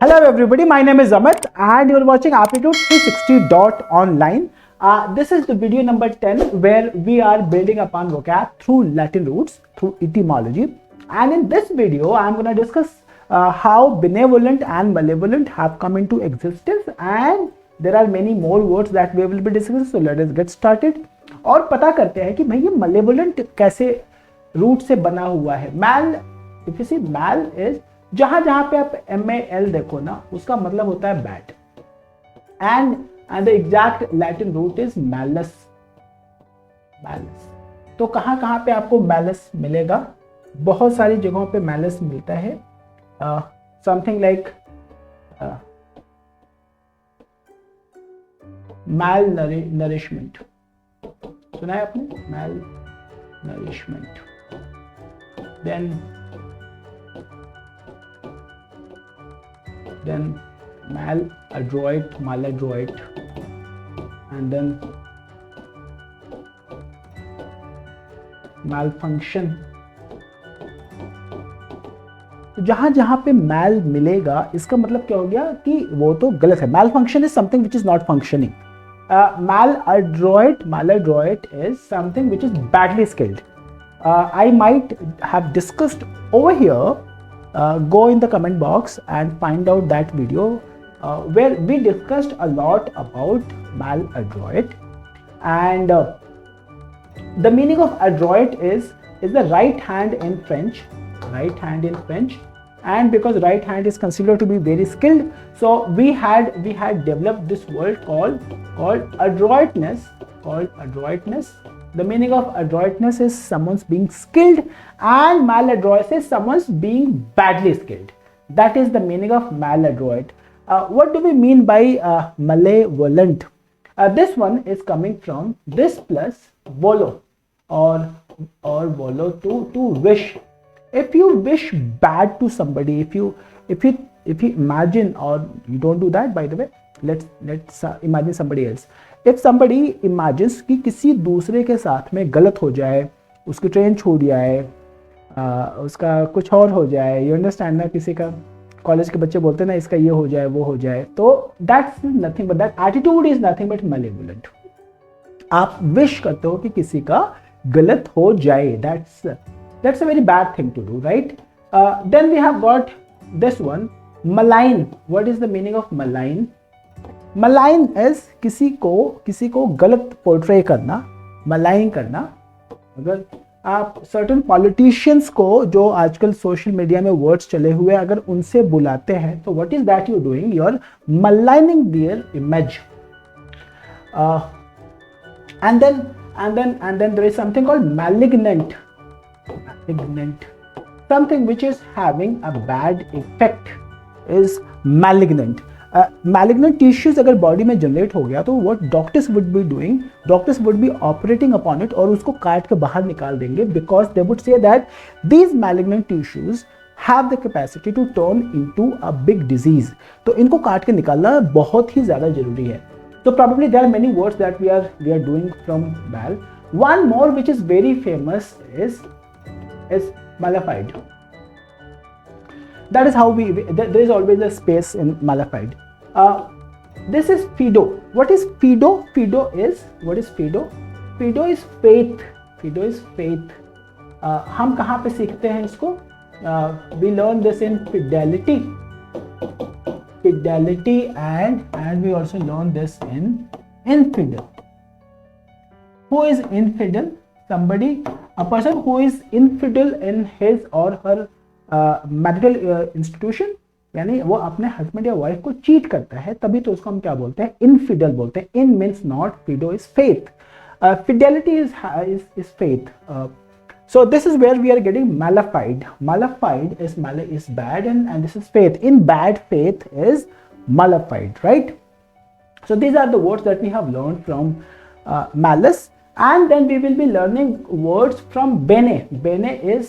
Hello everybody, my name is Amit and you're watching Aptitude 360.online. This is the video number 10 where we are building upon vocab through Latin roots, through etymology. And in this video, I'm going to discuss how benevolent and malevolent have come into existence, and there are many more words that we will be discussing. So let us get started. और पता करते हैं कि भाई ये malevolent कैसे root से बना हुआ है. Mal, if you see mal is जहां जहां पे आप MAL देखो ना, उसका मतलब होता है bad. And the exact Latin root is malus. तो कहां कहां पे आपको मैलस मिलेगा? बहुत सारी जगहों पे मैलस मिलता है. समथिंग लाइक मैल नरिशमेंट. सुना है आपने? मैल nourishment. then maladroit, and then malfunction. तो जहां जहां पे मैल मिलेगा इसका मतलब क्या हो गया कि वो तो गलत है. malfunction is something which is not functioning. maladroit is something which is badly skilled. I might have discussed over here. Go in the comment box and find out that video where we discussed a lot about maladroit, and the meaning of adroit is the right hand in French. And because right hand is considered to be very skilled, so we had developed this word called adroitness. The meaning of adroitness is someone's being skilled, and maladroit is someone's being badly skilled. That is the meaning of maladroit. What do we mean by malevolent? This one is coming from this plus volo, or volo to wish. If you wish bad to somebody, if you imagine, or you don't do that by the way, let's imagine somebody else. If somebody imagines कि किसी दूसरे के साथ में गलत हो जाए, उसकी ट्रेन छूट जाए, उसका कुछ और हो जाए, यू अंडरस्टैंड ना, किसी का कॉलेज के बच्चे बोलते हैं ना इसका ये हो जाए वो हो जाए, तो that's nothing but that attitude is nothing but malevolent. आप विश करते हो कि किसी का गलत हो जाए, that's a very bad thing to do, right? Then we have got this one, malign. What is the meaning of malign? Malign is किसी को गलत पोर्ट्रे करना, malign करना. अगर आप certain politicians को, जो आजकल सोशल मीडिया में वर्ड्स चले हुए, अगर उनसे बुलाते हैं तो what is that you doing? You are maligning their image. And then there is something called malignant. Something which is having a bad effect is malignant. Malignant tissues अगर body में जनरेट हो गया तो what doctors would be doing, doctors would be operating upon it और उसको काट के बाहर निकाल देंगे, because they would say that these malignant tissues have the capacity to turn into a big disease. तो इनको काट के निकालना बहुत ही ज़्यादा जरूरी है. So probably there are many words that we are doing from mal. One more which is very famous is malefied. That is how there is always a space in malefied. This is Fido. What is Fido? What is Fido? Fido is faith. हम कहाँ पे सीखते हैं इसको? We learn this in fidelity, and we also learn this in infidel. Who is infidel? A person who is infidel in his or her marital institution, यानी वो अपने husband या वाइफ को चीट करता है, तभी तो उसको हम क्या बोलते हैं? इनफिडल बोलते हैं. In means not, fido is faith, fidelity is faith. So this is where we are getting malefied. Malefied is bad, and this is faith. In bad faith is malefied, right? So these are the words that we have learned from malice, and then we will be learning words from bene. Bene is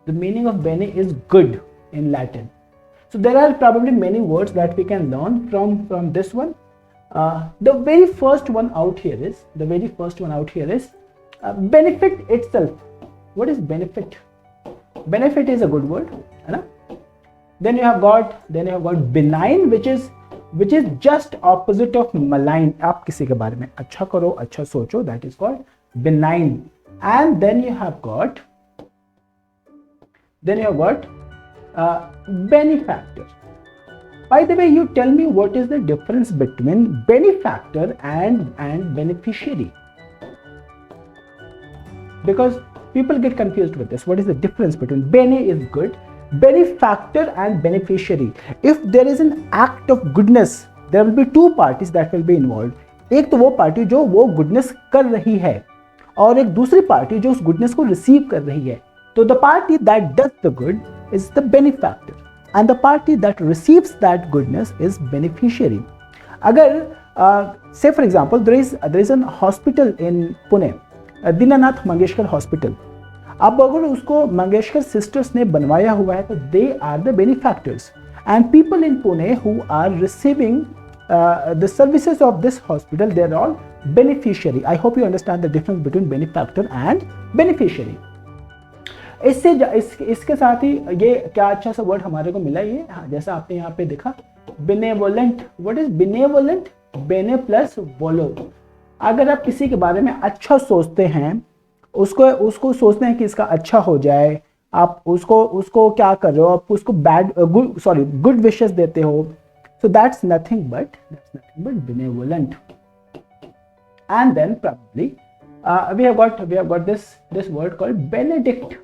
the meaning of bene is good in Latin. So there are probably many words that we can learn from this one. The very first one out here is benefit itself. What is benefit? Benefit is a good word, है ना? Then you have got benign, which is just opposite of malign. आप किसी के बारे में अच्छा करो, अच्छा सोचो, that is called benign. And then you have got benefactor. By the way, you tell me what is the difference between benefactor and beneficiary, because people get confused with this. What is the difference between bene is good, benefactor and beneficiary? If there is an act of goodness, there will be two parties that will be involved. एक तो वो party जो वो goodness कर रही है, और एक दूसरी पार्टी जो उस गुडनेस को रिसीव कर रही है. तो the party that does the good is the benefactor and the party that receives that goodness is beneficiary. अगर say for example there is an hospital in Pune, Dinanath Mangeshkar hospital. अब अगर उसको मंगेशकर सिस्टर्स ने बनवाया हुआ है तो they are the benefactors, and people in Pune who are receiving the services of this hospital, they are all beneficiary. I hope you understand the difference between benefactor and beneficiary. इसके साथ ही ये क्या अच्छा सा वर्ड हमारे को मिला ये, हाँ, जैसा आपने यहाँ पे देखा बेनेवोलेंट. What is benevolent? बेने प्लस वोलो. अगर आप किसी के बारे में अच्छा सोचते हैं, उसको सोचते हैं कि इसका अच्छा हो जाए, आप उसको क्या कर रहे हो, आप उसको गुड विशेस देते हो. So that's nothing but benevolent. And then probably we have got this word called benedict.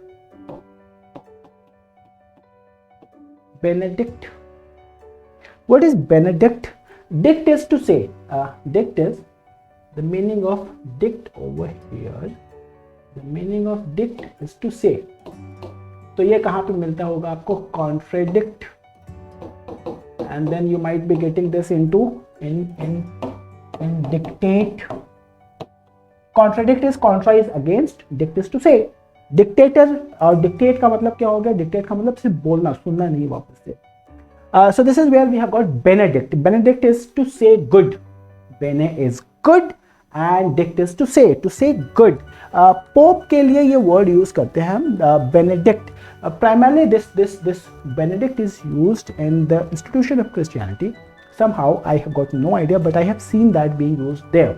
Benedict. What is benedict? Dict is to say. Dict is the meaning of dict over here. The meaning of dict is to say. तो ये कहाँ पे मिलता होगा आपको? Contradict. And then you might be getting this into in dictate. Contradict is contra is against, dict is to say. Dictator और dictate का मतलब क्या हो गया? Dictate का मतलब सिर्फ बोलना, सुनना नहीं वापस से. So this is where we have got benedict. Benedict is to say good. Bene is good and dict is to say good. Pope के लिए ये word use करते हैं हम benedict. Primarily this benedict is used in the institution of Christianity. Somehow I have got no idea, but I have seen that being used there.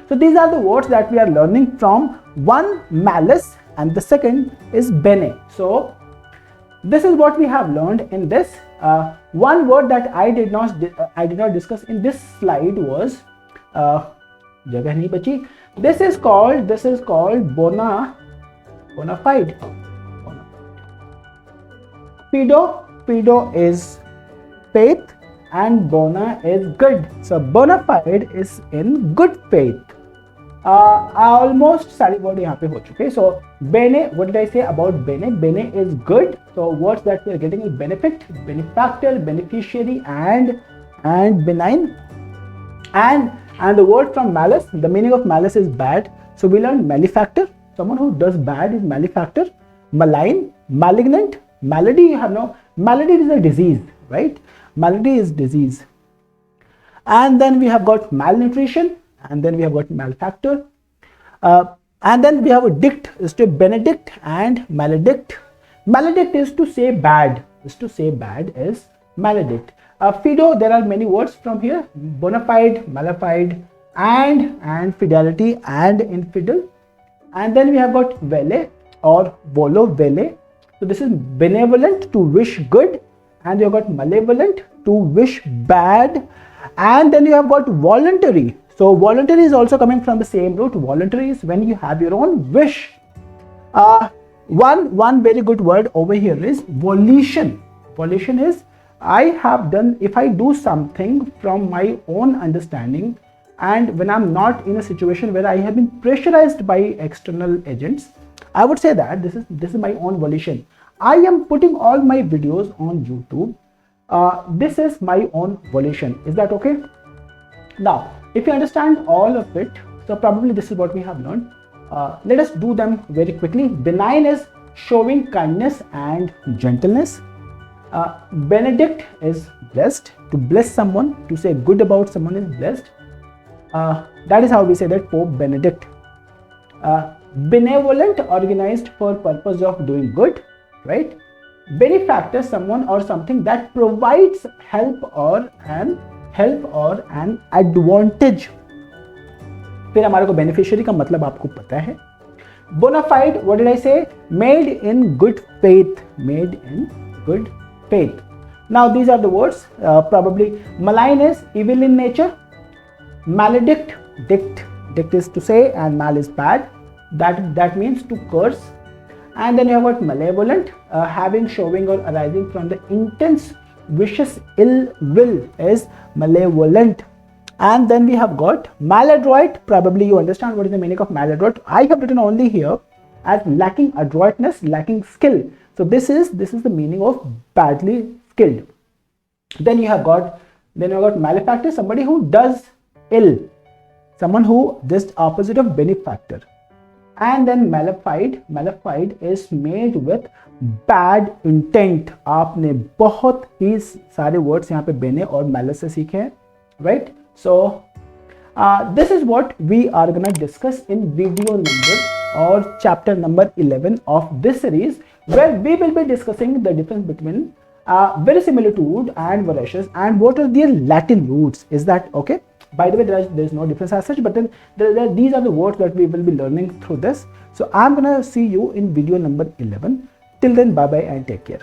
So these are the words that we are learning from. One, malice, and the second is bene. So this is what we have learned in this. One word that I did not discuss in this slide was जगह नहीं बची. This is called bona fide. Fido is faith and bona is good. So bona fide is in good faith. Almost सारी word यहाँ पे हो चुके. So bene, what did I say about bene? Bene is good. So words that we are getting is benefit, benefactor, beneficiary, and benign. And the word from malice, the meaning of malice is bad. So we learned malefactor. Someone who does bad is malefactor. Malign, malignant. Malady, you have no. Malady is a disease, right? Malady is disease. And then we have got malnutrition, and then we have got malefactor, and then we have a dict is to benedict and maledict. Maledict is to say bad. Is maledict. Fido, there are many words from here: bona fide, malefied, and fidelity and infidel. And then we have got vele or volo vele. So this is benevolent, to wish good, and you have got malevolent, to wish bad, and then you have got voluntary. So voluntary is also coming from the same root. Voluntary is when you have your own wish. One very good word over here is volition. Volition is I have done, if I do something from my own understanding, and when I'm not in a situation where I have been pressurized by external agents, I would say that this is my own volition. I am putting all my videos on YouTube. This is my own volition. Is that okay? Now, if you understand all of it, so probably this is what we have learned. Let us do them very quickly. Benign is showing kindness and gentleness. Benedict is blessed. To bless someone, to say good about someone is blessed. That is how we say that Pope Benedict. Benevolent, organized for purpose of doing good, right? benefactor, someone or something that provides help or an advantage. फिर हमारे को beneficiary का मतलब आपको पता है. Bonafide, what did I say? Made in good faith. Made in good faith. Now these are the words. Probably malign is evil in nature. Maledict, dict is to say, and mal is bad. That means to curse. And then you have got malevolent, having, showing, or arising from the intense, vicious ill will is malevolent. And then we have got maladroit. Probably you understand what is the meaning of maladroit. I have written only here as lacking adroitness, lacking skill. So this is the meaning of badly skilled. Then you have got malefactor, somebody who does ill, someone who just opposite of benefactor. And then malefied is made with bad intent. आपने बहुत ही सारे words यहाँ पे bene और malice से सीखे हैं, right? So this is what we are gonna discuss in video number or chapter number 11 of this series, where we will be discussing the difference between verisimilitude and veracious and what are their Latin roots. Is that okay? By the way, there is no difference as such, but then these are the words that we will be learning through this. So I'm gonna see you in video number 11. Till then, bye bye and take care.